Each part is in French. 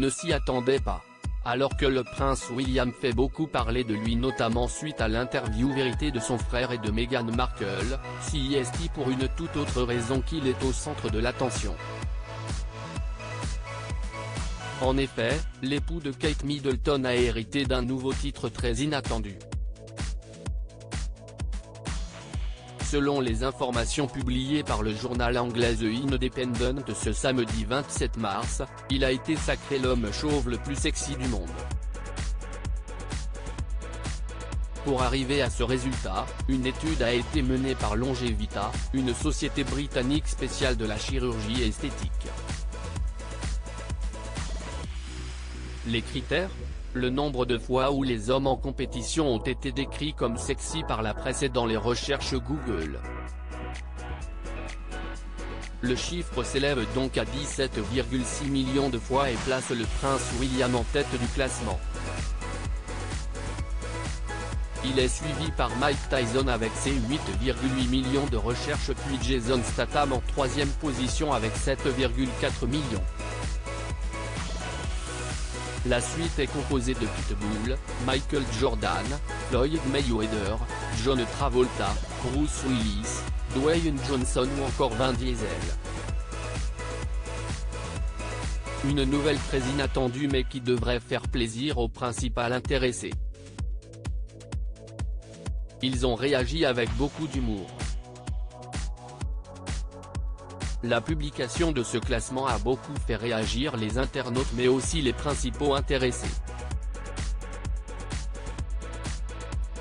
il ne s'y attendait pas. Alors que le prince William fait beaucoup parler de lui notamment suite à l'interview Vérité de son frère et de Meghan Markle, s'y est pour une toute autre raison qu'il est au centre de l'attention. En effet, l'époux de Kate Middleton a hérité d'un nouveau titre très inattendu. Selon les informations publiées par le journal anglais The Independent ce samedi 27 mars, il a été sacré l'homme chauve le plus sexy du monde. Pour arriver à ce résultat, une étude a été menée par Longevita, une société britannique spéciale de la chirurgie esthétique. Les critères ? Le nombre de fois où les hommes en compétition ont été décrits comme sexy par la presse et dans les recherches Google. Le chiffre s'élève donc à 17,6 millions de fois et place le prince William en tête du classement. Il est suivi par Mike Tyson avec ses 8,8 millions de recherches puis Jason Statham en troisième position avec 7,4 millions. La suite est composée de Pitbull, Michael Jordan, Floyd Mayweather, John Travolta, Bruce Willis, Dwayne Johnson ou encore Vin Diesel. Une nouvelle très inattendue mais qui devrait faire plaisir au principal intéressé. Ils ont réagi avec beaucoup d'humour. La publication de ce classement a beaucoup fait réagir les internautes mais aussi les principaux intéressés.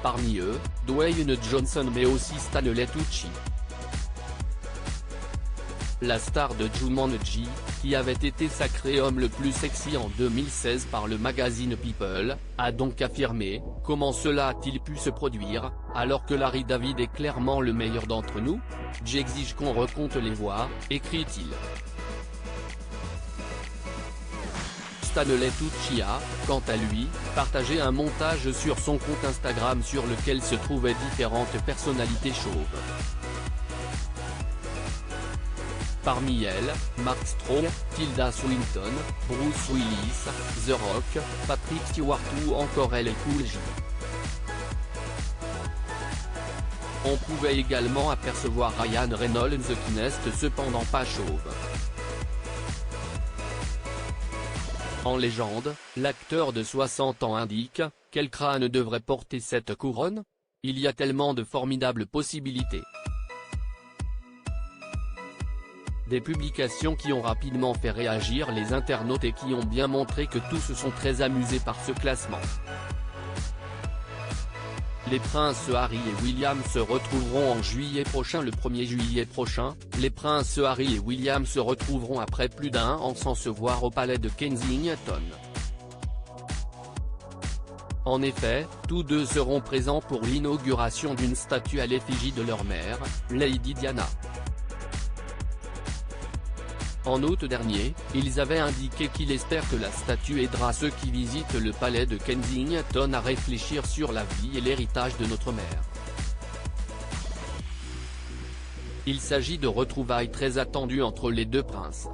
Parmi eux, Dwayne Johnson mais aussi Stanley Tucci. La star de Jumanji, qui avait été sacré homme le plus sexy en 2016 par le magazine People, a donc affirmé « Comment cela a-t-il pu se produire, alors que Larry David est clairement le meilleur d'entre nous ? J'exige qu'on recompte les voix », écrit-il. Stanley Tucci a, quant à lui, partagé un montage sur son compte Instagram sur lequel se trouvaient différentes personnalités chauves. Parmi elles, Mark Strong, Tilda Swinton, Bruce Willis, The Rock, Patrick Stewart ou encore LL Cool J. On pouvait également apercevoir Ryan Reynolds qui n'est cependant pas chauve. En légende, l'acteur de 60 ans indique « Quel crâne devrait porter cette couronne ? Il y a tellement de formidables possibilités ». Des publications qui ont rapidement fait réagir les internautes et qui ont bien montré que tous se sont très amusés par ce classement. Les princes Harry et William se retrouveront en juillet prochain. Le 1er juillet prochain, les princes Harry et William se retrouveront après plus d'un an sans se voir au palais de Kensington. En effet, tous deux seront présents pour l'inauguration d'une statue à l'effigie de leur mère, Lady Diana. En août dernier, ils avaient indiqué qu'ils espèrent que la statue aidera ceux qui visitent le palais de Kensington à réfléchir sur la vie et l'héritage de notre mère. Il s'agit de retrouvailles très attendues entre les deux princes.